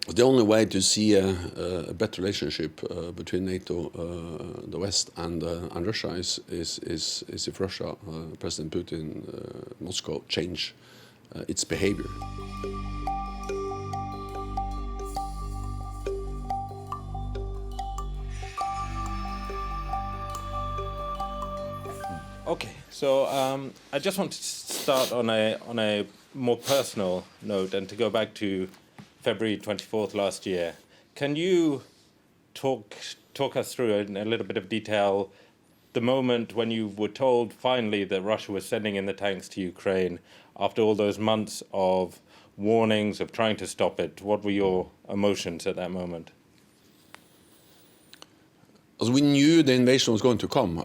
the only way to see a better relationship between NATO, the West, and Russia is if Russia, President Putin, Moscow, change its behavior. Okay, so I just want to start on a more personal note and to go back to February 24th last year. Can you talk us through in a little bit of detail the moment when you were told finally that Russia was sending in the tanks to Ukraine after all those months of warnings, of trying to stop it? What were your emotions at that moment? As we knew the invasion was going to come,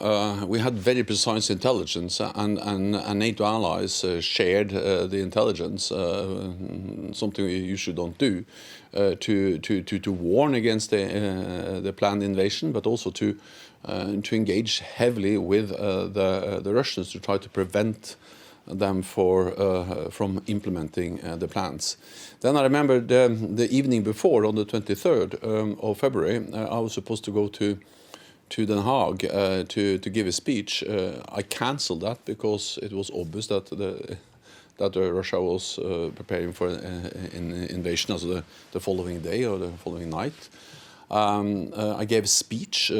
we had very precise intelligence, and NATO allies shared the intelligence, something we usually don't do, to warn against the planned invasion, but also to engage heavily with the Russians to try to prevent them from implementing the plans. Then I remember the evening before, on the 23rd of February, I was supposed to go to Den Haag to give a speech. I cancelled that because it was obvious that Russia was preparing for an invasion, also the following day or the following night. I gave a speech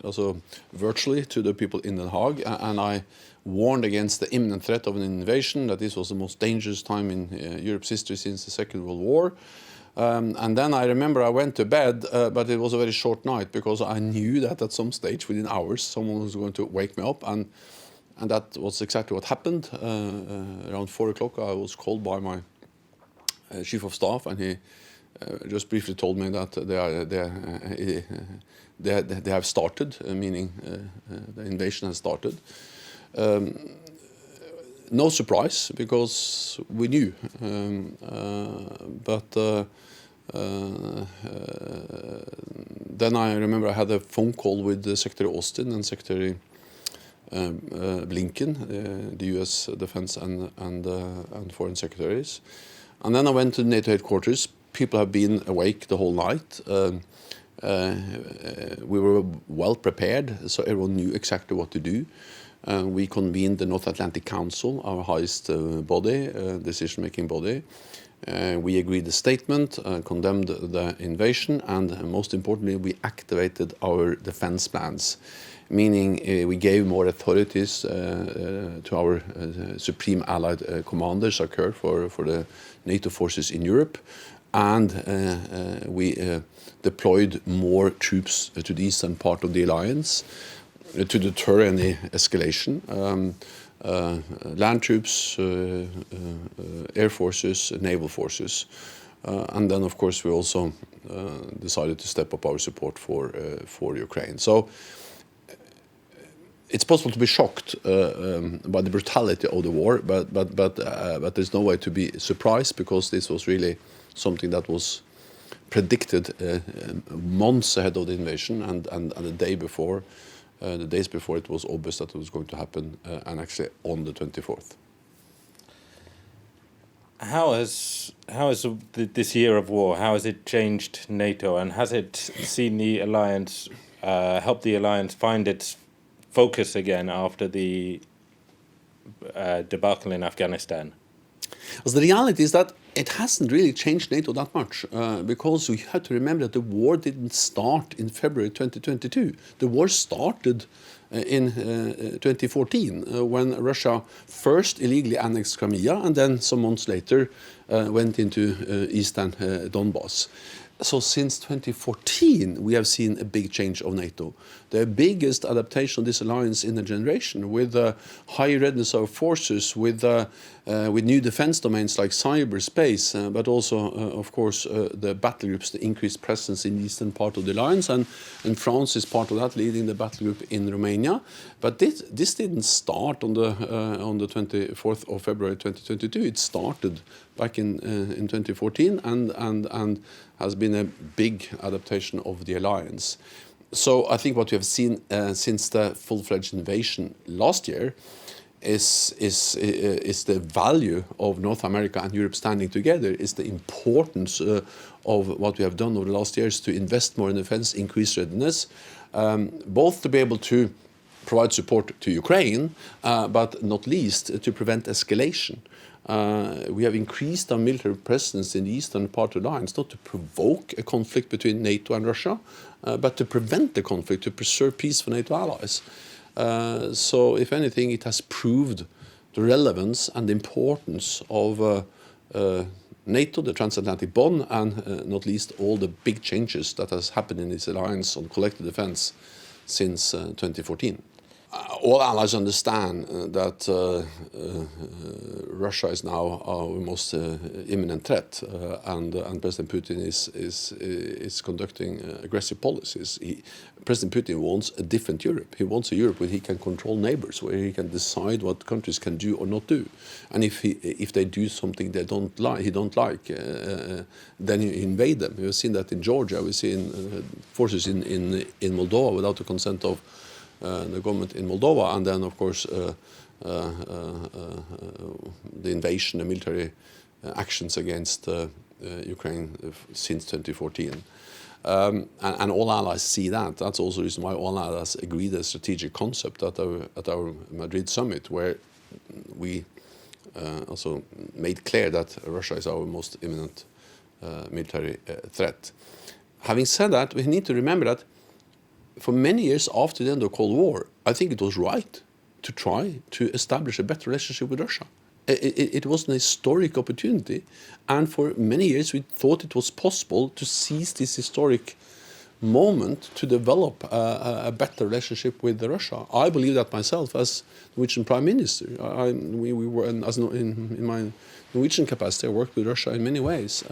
also virtually to the people in Den Haag, and I warned against the imminent threat of an invasion, that this was the most dangerous time in Europe's history since the Second World War. And then I remember I went to bed, but it was a very short night because I knew that at some stage, within hours, someone was going to wake me up, and that was exactly what happened. Around 4 o'clock, I was called by my chief of staff, and he just briefly told me that they have started, meaning the invasion has started. No surprise, because we knew, but then I remember I had a phone call with Secretary Austin and Secretary Blinken, the U.S. Defense and Foreign Secretaries. And then I went to NATO headquarters. People have been awake the whole night. We were well prepared, so everyone knew exactly what to do. We convened the North Atlantic Council, our highest body, decision-making body. We agreed a statement, condemned the invasion, and most importantly, we activated our defense plans, meaning we gave more authorities to our supreme allied commanders, occur for the NATO forces in Europe, and we deployed more troops to the eastern part of the alliance to deter any escalation. Land troops, air forces, naval forces. And then, of course, we also decided to step up our support for Ukraine. So it's possible to be shocked by the brutality of the war, but there's no way to be surprised, because this was really something that was predicted months ahead of the invasion, and the days before, it was obvious that it was going to happen, and actually on the 24th. How has this year of war, how has it changed NATO, and has it seen the alliance, helped the alliance find its focus again after the debacle in Afghanistan? Well, the reality is that it hasn't really changed NATO that much, because we have to remember that the war didn't start in February 2022. The war started in 2014, when Russia first illegally annexed Crimea, and then some months later went into eastern Donbass. So since 2014, we have seen a big change of NATO. The biggest adaptation of this alliance in a generation, with high readiness of forces, with new defense domains like cyberspace, but also, of course, the battle groups, the increased presence in the eastern part of the alliance, and France is part of that, leading the battle group in Romania. But this didn't start on the 24th of February 2022. It started back in 2014, and has been a big adaptation of the alliance. So I think what we have seen since the full-fledged invasion last year is the value of North America and Europe standing together, is the importance of what we have done over the last years to invest more in defense, increase readiness, both to be able to provide support to Ukraine, but not least to prevent escalation. We have increased our military presence in the eastern part of the lines, not to provoke a conflict between NATO and Russia, but to prevent the conflict, to preserve peace for NATO allies. So, if anything, it has proved the relevance and the importance of NATO, the transatlantic bond, and not least all the big changes that has happened in this alliance on collective defense since 2014. All allies understand that Russia is now our most imminent threat, and President Putin is conducting aggressive policies. President Putin wants a different Europe. He wants a Europe where he can control neighbors, where he can decide what countries can do or not do, and if they do something he don't like, then he invade them. We've seen that in Georgia. We've seen forces in Moldova without the consent of the government in Moldova, and then, of course, the invasion, the military actions against Ukraine since 2014. And all allies see that. That's also the reason why all allies agreed a strategic concept at our Madrid summit, where we also made clear that Russia is our most imminent military threat. Having said that, we need to remember that for many years after the end of the Cold War, I think it was right to try to establish a better relationship with Russia. It was an historic opportunity, and for many years we thought it was possible to seize this historic moment to develop a better relationship with Russia. I believe that myself as Norwegian Prime Minister. We were in my Norwegian capacity, I worked with Russia in many ways.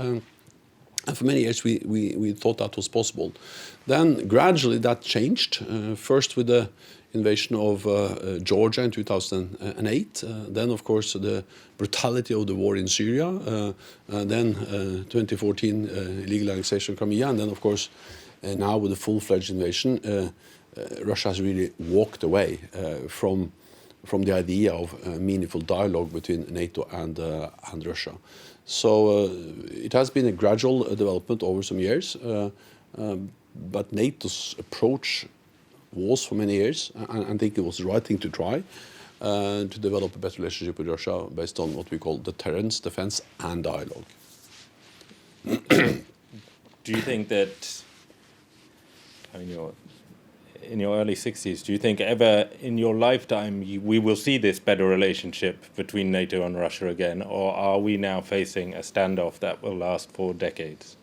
And for many years we thought that was possible. Then gradually that changed, first with the invasion of Georgia in 2008, then of course the brutality of the war in Syria, then 2014 illegal annexation of Crimea, and then of course now with the full-fledged invasion, Russia has really walked away from the idea of meaningful dialogue between NATO and Russia. So it has been a gradual development over some years, but NATO's approach was for many years, and I think it was the right thing to try, to develop a better relationship with Russia based on what we call deterrence, defense, and dialogue. Do you think that, I mean, in your early 60s, do you think ever in your lifetime we will see this better relationship between NATO and Russia again, or are we now facing a standoff that will last for decades?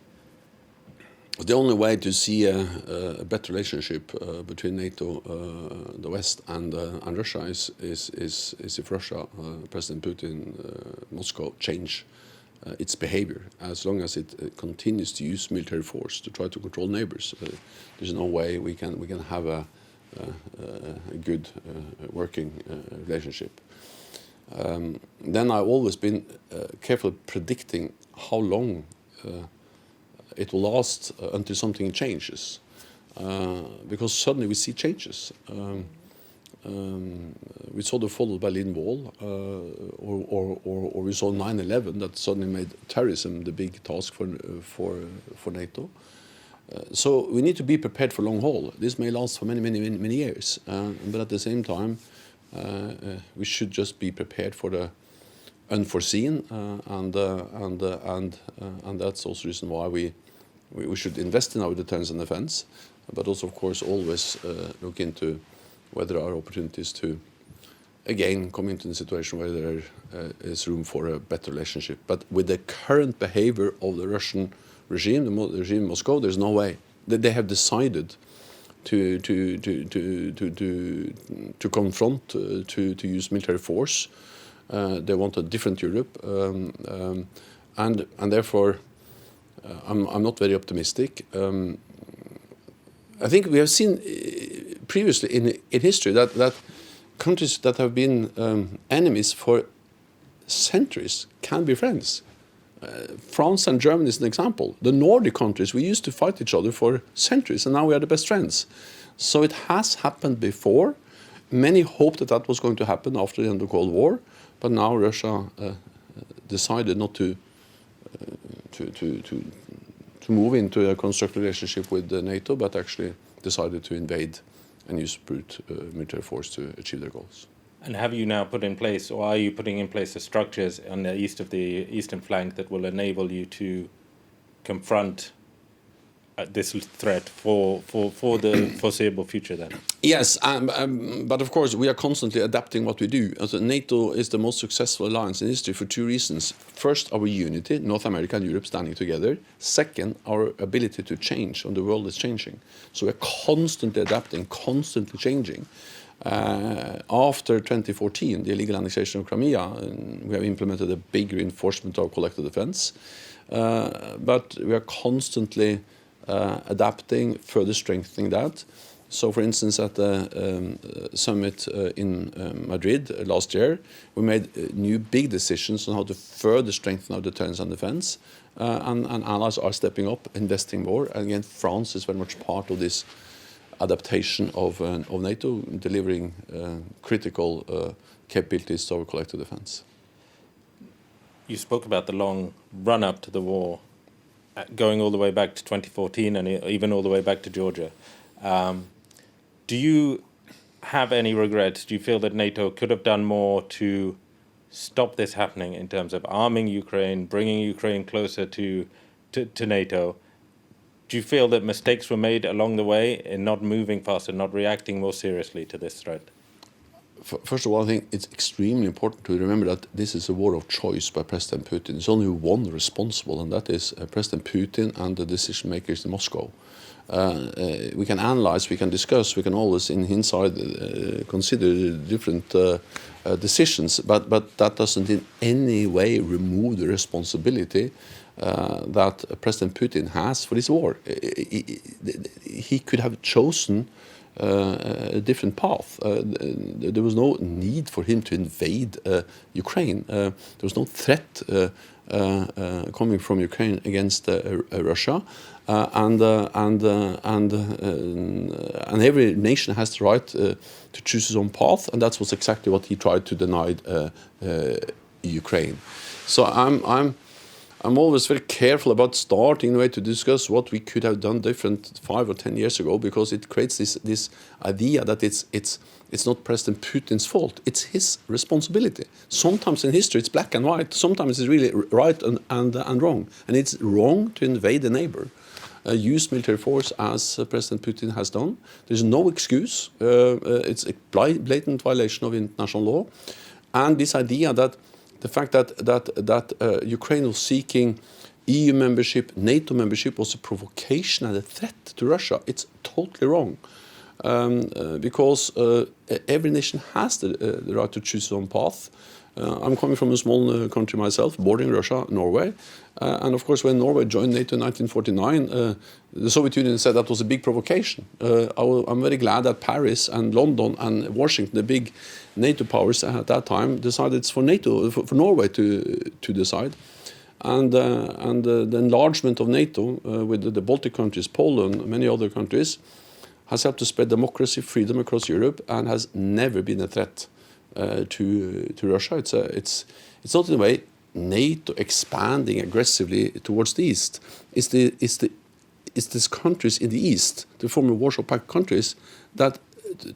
The only way to see a better relationship between NATO, the West, and Russia is if Russia, President Putin, Moscow, change its behavior. As long as it continues to use military force to try to control neighbors, there's no way we can have a good working relationship. Then I've always been careful predicting how long it will last until something changes, because suddenly we see changes. We saw the fall of the Berlin Wall, or we saw 9/11 that suddenly made terrorism the big task for NATO. So we need to be prepared for long haul. This may last for many years, but at the same time, we should just be prepared for the unforeseen, and that's also the reason why we should invest in our deterrence and defense, but also, of course, always look into whether there are opportunities to, again, come into a situation where there is room for a better relationship. But with the current behavior of the Russian regime, the regime in Moscow, there's no way. They have decided to confront, to use military force. They want a different Europe, and therefore I'm not very optimistic. I think we have seen previously in history that countries that have been enemies for centuries can be friends. France and Germany is an example. The Nordic countries, we used to fight each other for centuries, and now we are the best friends. So it has happened before. Many hoped that that was going to happen after the end of the Cold War, but now Russia decided not to move into a constructive relationship with NATO, but actually decided to invade and use brute military force to achieve their goals. And have you now put in place, or are you putting in place the structures on the east of the eastern flank that will enable you to confront this threat for the foreseeable future then? Yes, but of course we are constantly adapting what we do. As NATO is the most successful alliance in history for two reasons. First, our unity, North America and Europe standing together. Second, our ability to change when the world is changing. So we're constantly adapting, constantly changing. After 2014, the illegal annexation of Crimea, we have implemented a big reinforcement of collective defense. But we are constantly adapting, further strengthening that. So, for instance, at the summit in Madrid last year, we made new big decisions on how to further strengthen our deterrence and defense. And allies are stepping up, investing more. And again, France is very much part of this adaptation of NATO, delivering critical capabilities to our collective defense. You spoke about the long run-up to the war, going all the way back to 2014 and even all the way back to Georgia. Do you have any regrets? Do you feel that NATO could have done more to stop this happening in terms of arming Ukraine, bringing Ukraine closer to NATO? Do you feel that mistakes were made along the way in not moving faster, not reacting more seriously to this threat? First of all, I think it's extremely important to remember that this is a war of choice by President Putin. There's only one responsible, and that is President Putin and the decision makers in Moscow. We can analyze, we can discuss, we can always in hindsight consider different decisions, but that doesn't in any way remove the responsibility that President Putin has for this war. He could have chosen a different path. There was no need for him to invade Ukraine. There was no threat coming from Ukraine against Russia, and every nation has the right to choose its own path, and that was exactly what he tried to deny Ukraine. So I'm always very careful about starting in a way to discuss what we could have done different 5 or 10 years ago, because it creates this idea that it's not President Putin's fault. It's his responsibility. Sometimes in history it's black and white. Sometimes it's really right and wrong. And it's wrong to invade a neighbor, use military force as President Putin has done. There's no excuse. It's a blatant violation of international law. And this idea that the fact that Ukraine was seeking EU membership, NATO membership, was a provocation and a threat to Russia. It's totally wrong, because every nation has the right to choose its own path. I'm coming from a small country myself, bordering Russia, Norway. And of course, when Norway joined NATO in 1949, the Soviet Union said that was a big provocation. I'm very glad that Paris and London and Washington, the big NATO powers at that time, decided it's for Norway to decide. And the enlargement of NATO with the Baltic countries, Poland, many other countries, has helped to spread democracy, freedom across Europe, and has never been a threat to Russia. It's not in a way NATO expanding aggressively towards the east. It's these countries in the east, the former Warsaw Pact countries, that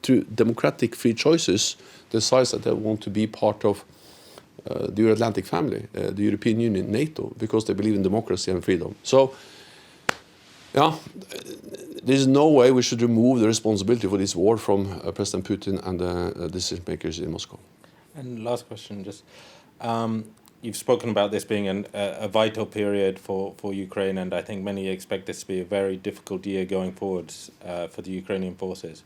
through democratic free choices decide that they want to be part of the Euro-Atlantic family, the European Union, NATO, because they believe in democracy and freedom. So, yeah, there's no way we should remove the responsibility for this war from President Putin and the decision makers in Moscow. And last question, just you've spoken about this being a vital period for Ukraine, and I think many expect this to be a very difficult year going forwards for the Ukrainian forces.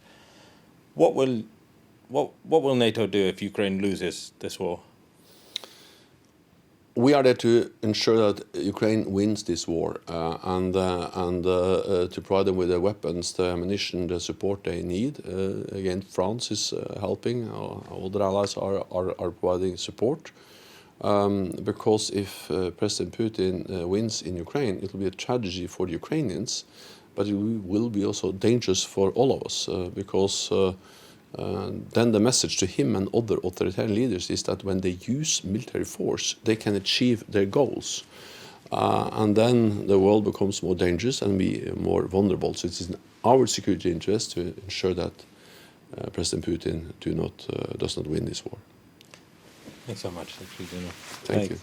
What will NATO do if Ukraine loses this war? We are there to ensure that Ukraine wins this war and to provide them with the weapons, the ammunition, the support they need. Again, France is helping. Other allies are providing support. Because if President Putin wins in Ukraine, it will be a tragedy for the Ukrainians, but it will be also dangerous for all of us because then the message to him and other authoritarian leaders is that when they use military force, they can achieve their goals. And then the world becomes more dangerous and be more vulnerable. So it's in our security interest to ensure that President Putin does not win this war. Thanks so much. Thank you.